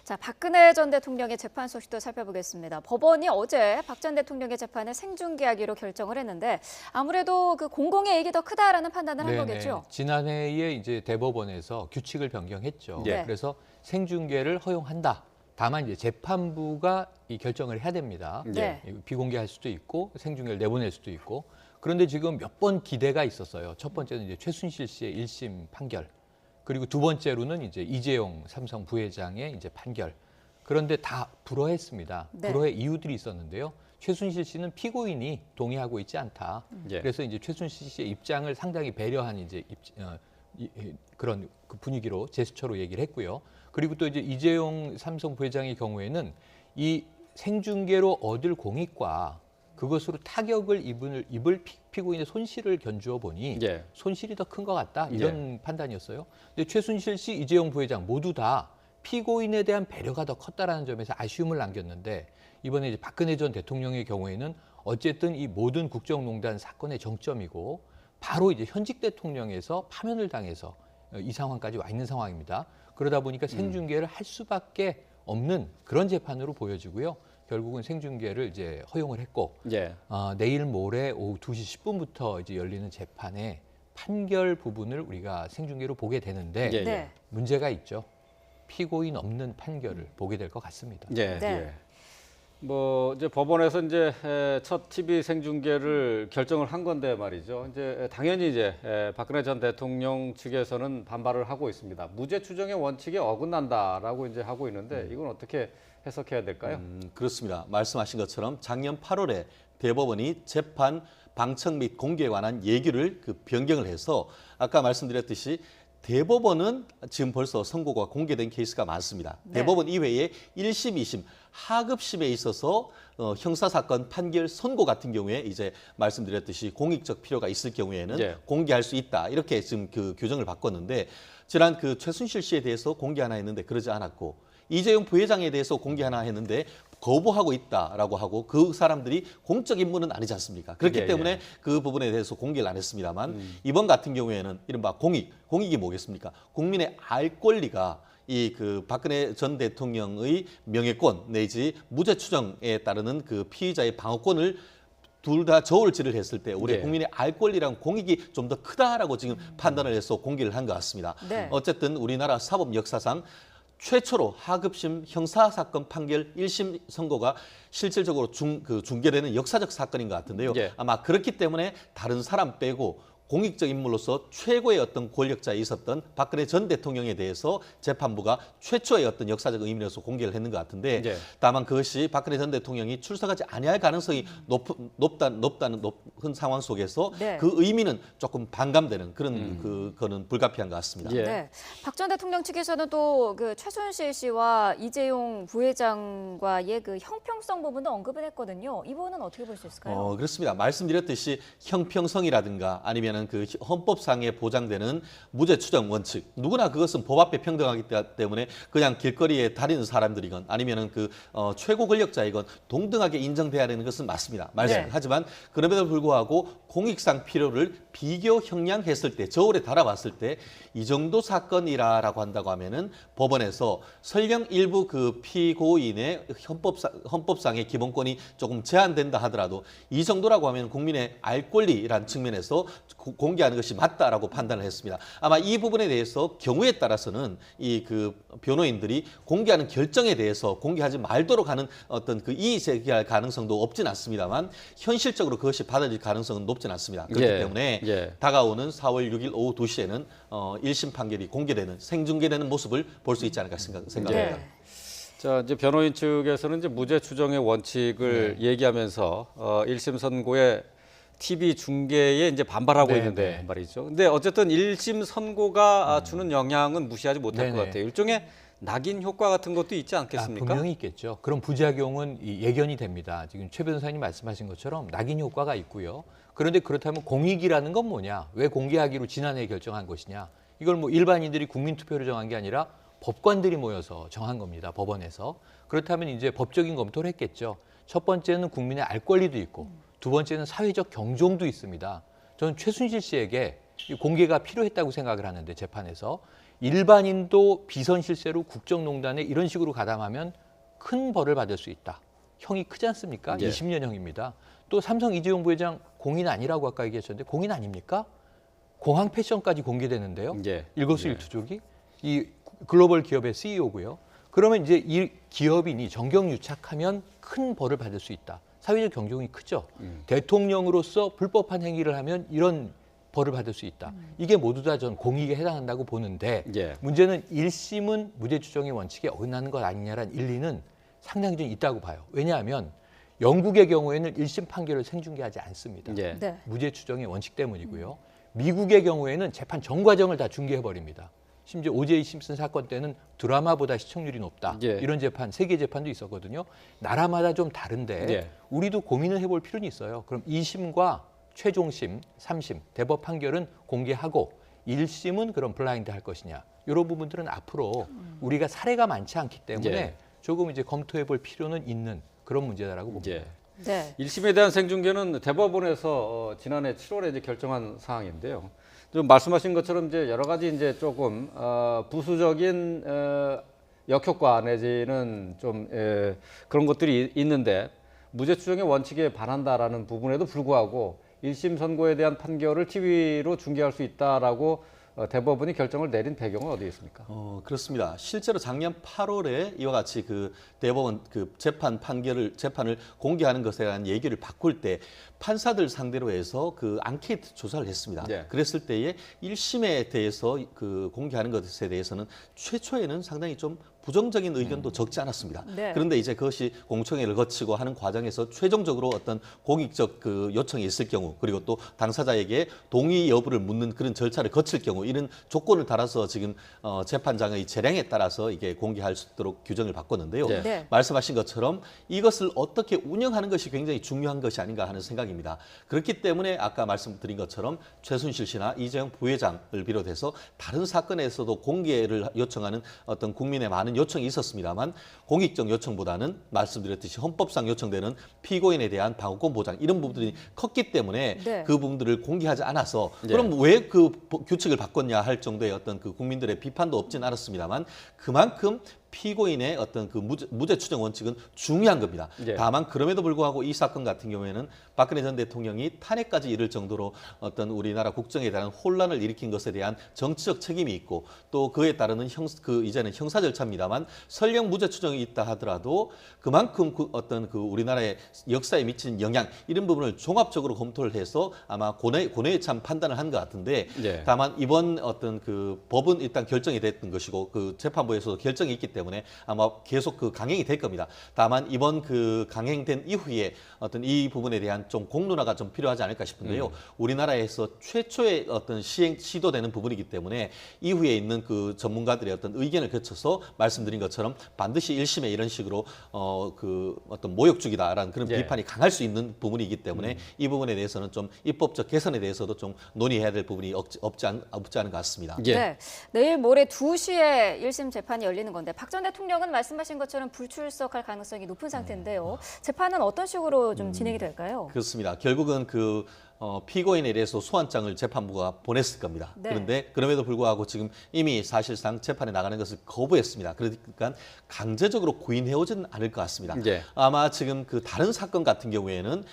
자, 박근혜 전 대통령의 재판 소식도 살펴보겠습니다. 법원이 어제 박 전 대통령의 재판을 생중계하기로 결정을 했는데 아무래도 그 공공의 이익이 더 크다라는 판단을 한 거겠죠. 지난해에 이제 대법원에서 규칙을 변경했죠. 네. 그래서 생중계를 허용한다. 다만 이제 재판부가 이 결정을 해야 됩니다. 네. 비공개할 수도 있고 생중계를 내보낼 수도 있고. 그런데 지금 몇 번 기대가 있었어요. 첫 번째는 이제 최순실 씨의 1심 판결. 그리고 두 번째로는 이제 이재용 삼성 부회장의 이제 판결. 그런데 다 불허했습니다. 네. 불허의 이유들이 있었는데요. 최순실 씨는 피고인이 동의하고 있지 않다. 예. 그래서 이제 최순실 씨의 입장을 상당히 배려한 이제 그런 그 분위기로 제스처로 얘기를 했고요. 그리고 또 이제 이재용 삼성 부회장의 경우에는 이 생중계로 얻을 공익과 그것으로 타격을 입을 피고인의 손실을 견주어 보니 예. 손실이 더 큰 것 같다 이런 판단이었어요. 근데 최순실 씨, 이재용 부회장 모두 다 피고인에 대한 배려가 더 컸다라는 점에서 아쉬움을 남겼는데 이번에 이제 박근혜 전 대통령의 경우에는 어쨌든 이 모든 국정농단 사건의 정점이고 바로 이제 현직 대통령에서 파면을 당해서 이 상황까지 와 있는 상황입니다. 그러다 보니까 생중계를 할 수밖에 없는 그런 재판으로 보여지고요. 결국은 생중계를 이제 허용을 했고 예. 내일 모레 오후 2시 10분부터 이제 열리는 재판의 판결 부분을 우리가 생중계로 보게 되는데 예. 네. 문제가 있죠. 피고인 없는 판결을 보게 될 것 같습니다. 예. 네. 예. 뭐 이제 법원에서 이제 첫 TV 생중계를 결정을 한 건데 말이죠. 이제 당연히 이제 박근혜 전 대통령 측에서는 반발을 하고 있습니다. 무죄 추정의 원칙에 어긋난다라고 이제 하고 있는데 이건 어떻게 해석해야 될까요? 그렇습니다. 말씀하신 것처럼 작년 8월에 대법원이 재판 방청 및 공개에 관한 예규를 변경을 해서 아까 말씀드렸듯이 대법원은 지금 벌써 선고가 공개된 케이스가 많습니다. 네. 대법원 이외에 1심, 2심, 하급심에 있어서 형사사건 판결 선고 같은 경우에 이제 말씀드렸듯이 공익적 필요가 있을 경우에는 예. 공개할 수 있다. 이렇게 지금 그 규정을 바꿨는데 지난 그 최순실 씨에 대해서 공개하나 했는데 그러지 않았고 이재용 부회장에 대해서 공개하나 했는데 거부하고 있다라고 하고 그 사람들이 공적 인물은 아니지 않습니까? 그렇기 예, 때문에 예. 그 부분에 대해서 공개를 안 했습니다만 이번 같은 경우에는 이른바 공익이 뭐겠습니까? 국민의 알 권리가 이 그 박근혜 전 대통령의 명예권 내지 무죄 추정에 따르는 그 피의자의 방어권을 둘 다 저울질을 했을 때 우리 예. 국민의 알 권리랑 공익이 좀 더 크다라고 지금 판단을 해서 공개를 한 것 같습니다. 네. 어쨌든 우리나라 사법 역사상 최초로 하급심 형사사건 판결 1심 선고가 실질적으로 중계되는 역사적 사건인 것 같은데요. 예. 아마 그렇기 때문에 다른 사람 빼고 공익적 인물로서 최고의 어떤 권력자에 있었던 박근혜 전 대통령에 대해서 재판부가 최초의 어떤 역사적 의미로서 공개를 했는 것 같은데 예. 다만 그것이 박근혜 전 대통령이 출석하지 아니할 가능성이 높다는 높은 상황 속에서 네. 그 의미는 조금 반감되는 그런 그거는 불가피한 것 같습니다. 예. 네. 박 전 대통령 측에서는 또 그 최순실 씨와 이재용 부회장과의 그 형평성 부분도 언급을 했거든요. 이 부분은 어떻게 볼 수 있을까요? 그렇습니다. 말씀드렸듯이 형평성이라든가 아니면은 그 헌법상에 보장되는 무죄 추정 원칙, 누구나 그것은 법 앞에 평등하기 때문에 그냥 길거리에 다니는 사람들이건 아니면은 그 최고 권력자이건 동등하게 인정돼야 되는 것은 맞습니다. 네. 하지만 그럼에도 불구하고 공익상 필요를 비교 형량했을 때 저울에 달아봤을 때 이 정도 사건이라고 한다고 하면은 법원에서 설령 일부 그 피고인의 헌법상의 기본권이 조금 제한된다 하더라도 이 정도라고 하면 국민의 알 권리라는 측면에서 공개하는 것이 맞다라고 판단을 했습니다. 아마 이 부분에 대해서 경우에 따라서는 이 그 변호인들이 공개하는 결정에 대해서 공개하지 말도록 하는 어떤 그 이의 제기할 가능성도 없진 않습니다만 현실적으로 그것이 받아들일 가능성은 높진 않습니다. 그렇기 예. 때문에 예. 다가오는 4월 6일 오후 2시에는 1심 판결이 공개되는 생중계되는 모습을 볼 수 있지 않을까 생각합니다. 네. 자, 이제 변호인 측에서는 이제 무죄 추정의 원칙을 얘기하면서 1심 선고에 TV 중계에 이제 반발하고 네, 있는데 네. 말이죠. 근데 어쨌든 1심 선고가 주는 영향은 무시하지 못할 것 네네. 같아요. 일종의 낙인 효과 같은 것도 있지 않겠습니까? 분명히 있겠죠. 그런 부작용은 예견이 됩니다. 지금 최 변호사님 말씀하신 것처럼 낙인 효과가 있고요. 그런데 그렇다면 공익이라는 건 뭐냐? 왜 공개하기로 지난해 결정한 것이냐? 이걸 뭐 일반인들이 국민투표로 정한 게 아니라 법관들이 모여서 정한 겁니다. 법원에서. 그렇다면 이제 법적인 검토를 했겠죠. 첫 번째는 국민의 알 권리도 있고 두 번째는 사회적 경종도 있습니다. 저는 최순실 씨에게 이 공개가 필요했다고 생각을 하는데 재판에서 일반인도 비선 실세로 국정농단에 이런 식으로 가담하면 큰 벌을 받을 수 있다. 형이 크지 않습니까? 예. 20년형입니다. 또 삼성 이재용 부회장 공인 아니라고 아까 얘기하셨는데 공인 아닙니까? 공항 패션까지 공개되는데요. 예. 일거수일투족이 이 글로벌 기업의 CEO고요. 그러면 이제 이 기업인이 정경유착하면 큰 벌을 받을 수 있다. 사회적 경종이 크죠. 대통령으로서 불법한 행위를 하면 이런 벌을 받을 수 있다. 이게 모두 다 전 공익에 해당한다고 보는데 예. 문제는 1심은 무죄 추정의 원칙에 어긋나는 것 아니냐라는 일리는 상당히 좀 있다고 봐요. 왜냐하면 영국의 경우에는 1심 판결을 생중계하지 않습니다. 예. 네. 무죄 추정의 원칙 때문이고요. 미국의 경우에는 재판 전 과정을 다 중계해버립니다. 심지어 오제이 심슨 사건 때는 드라마보다 시청률이 높다. 예. 이런 재판, 세계 재판도 있었거든요. 나라마다 좀 다른데 예. 우리도 고민을 해볼 필요는 있어요. 그럼 2심과 최종심, 3심, 대법 판결은 공개하고 1심은 그럼 블라인드 할 것이냐. 이런 부분들은 앞으로 우리가 사례가 많지 않기 때문에 예. 조금 이제 검토해 볼 필요는 있는 그런 문제다라고 봅니다. 예. 네. 1심에 대한 생중계는 대법원에서 지난해 7월에 이제 결정한 사항인데요. 좀 말씀하신 것처럼 이제 여러 가지 이제 조금 부수적인 역효과 내지는 좀 그런 것들이 있는데 무죄 추정의 원칙에 반한다라는 부분에도 불구하고 1심 선고에 대한 판결을 TV로 중계할 수 있다라고 대법원이 결정을 내린 배경은 어디에 있습니까? 그렇습니다. 실제로 작년 8월에 이와 같이 그 대법원 그 재판을 공개하는 것에 대한 얘기를 바꿀 때 판사들 상대로 해서 그 앙케이트 조사를 했습니다. 네. 그랬을 때에 1심에 대해서 그 공개하는 것에 대해서는 최초에는 상당히 좀 부정적인 의견도 적지 않았습니다. 네. 그런데 이제 그것이 공청회를 거치고 하는 과정에서 최종적으로 어떤 공익적 그 요청이 있을 경우 그리고 또 당사자에게 동의 여부를 묻는 그런 절차를 거칠 경우 이런 조건을 따라서 지금 재판장의 재량에 따라서 이게 공개할 수 있도록 규정을 바꿨는데요. 네. 네. 말씀하신 것처럼 이것을 어떻게 운영하는 것이 굉장히 중요한 것이 아닌가 하는 생각입니다. 그렇기 때문에 아까 말씀드린 것처럼 최순실 씨나 이재용 부회장을 비롯해서 다른 사건에서도 공개를 요청하는 어떤 국민의 많은 요청이 있었습니다만 공익적 요청보다는 말씀드렸듯이 헌법상 요청되는 피고인에 대한 방어권 보장 이런 부분들이 컸기 때문에 네. 그 부분들을 공개하지 않아서 네. 그럼 왜 그 규칙을 바꿨냐 할 정도의 어떤 그 국민들의 비판도 없진 않았습니다만 그만큼 피고인의 어떤 그 무죄 추정 원칙은 중요한 겁니다. 예. 다만 그럼에도 불구하고 이 사건 같은 경우에는 박근혜 전 대통령이 탄핵까지 이를 정도로 어떤 우리나라 국정에 대한 혼란을 일으킨 것에 대한 정치적 책임이 있고 또 그에 따르는 이제는 형사 절차입니다만 설령 무죄 추정이 있다 하더라도 그만큼 어떤 그 우리나라의 역사에 미치는 영향 이런 부분을 종합적으로 검토를 해서 아마 고뇌에 참 판단을 한 것 같은데 예. 다만 이번 어떤 그 법은 일단 결정이 됐던 것이고 그 재판부에서도 결정이 있기 때문에 아마 계속 그 강행이 될 겁니다. 다만 이번 그 강행된 이후에 어떤 이 부분에 대한 좀 공론화가 좀 필요하지 않을까 싶은데요. 우리나라에서 최초의 어떤 시도되는 부분이기 때문에 이후에 있는 그 전문가들의 어떤 의견을 거쳐서 말씀드린 것처럼 반드시 1심에 이런 식으로 그 어떤 모욕적이다라는 그런 예. 비판이 강할 수 있는 부분이기 때문에 이 부분에 대해서는 좀 입법적 개선에 대해서도 좀 논의해야 될 부분이 없지 않은 것 같습니다. 예. 네. 내일 모레 2시에 1심 재판이 열리는 건데 박 전 대통령은 말씀하신 것처럼 불출석할 가능성이 높은 상태인데요. 재판은 어떤 식으로 좀 진행이 될까요? 그렇습니다. 결국은 그 피고인에 대해서 소환장을 재판부가 보냈을 겁니다. 네. 그런데 그럼에도 불구하고 지금 이미 사실상 재판에 나가는 것을 거부했습니다. 그러니까 강제적으로 구인해오지는 않을 것 같습니다. 예. 아마 지금 그 다른 사건 같은 경우에는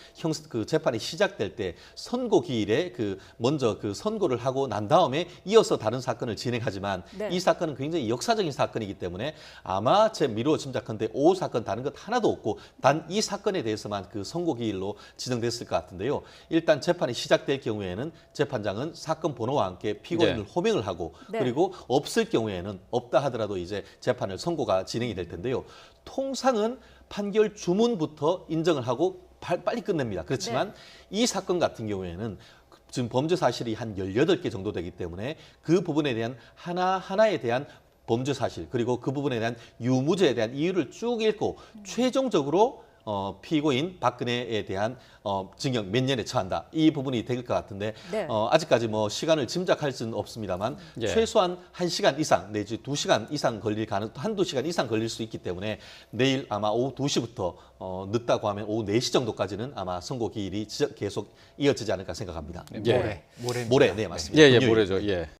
그 재판이 시작될 때 선고 기일에 그 먼저 그 선고를 하고 난 다음에 이어서 다른 사건을 진행하지만 네. 이 사건은 굉장히 역사적인 사건이기 때문에 아마 제 미루어 짐작컨대 5 사건 다른 것 하나도 없고 단 이 사건에 대해서만 그 선고 기일로 지정됐을 것 같은데요. 일단 재판이 시작될 경우에는 재판장은 사건 번호와 함께 피고인을 네. 호명을 하고 네. 그리고 없을 경우에는 없다 하더라도 이제 재판을 선고가 진행이 될 텐데요. 통상은 판결 주문부터 인정을 하고 빨리 끝냅니다. 그렇지만 이 사건 같은 경우에는 지금 범죄 사실이 한 18개 정도 되기 때문에 그 부분에 대한 하나하나에 대한 범죄 사실 그리고 그 부분에 대한 유무죄에 대한 이유를 쭉 읽고 최종적으로 피고인 박근혜에 대한 징역 몇 년에 처한다. 이 부분이 될 것 같은데 네. 아직까지 뭐 시간을 짐작할 수는 없습니다만 예. 최소한 1시간 이상 내지 2시간 이상 한두 시간 이상 걸릴 수 있기 때문에 내일 아마 오후 2시부터 늦다고 하면 오후 4시 정도까지는 아마 선고 기일이 계속 이어지지 않을까 생각합니다. 예. 모레입니다. 모레, 네, 맞습니다. 예, 예, 금요일. 모레죠. 예.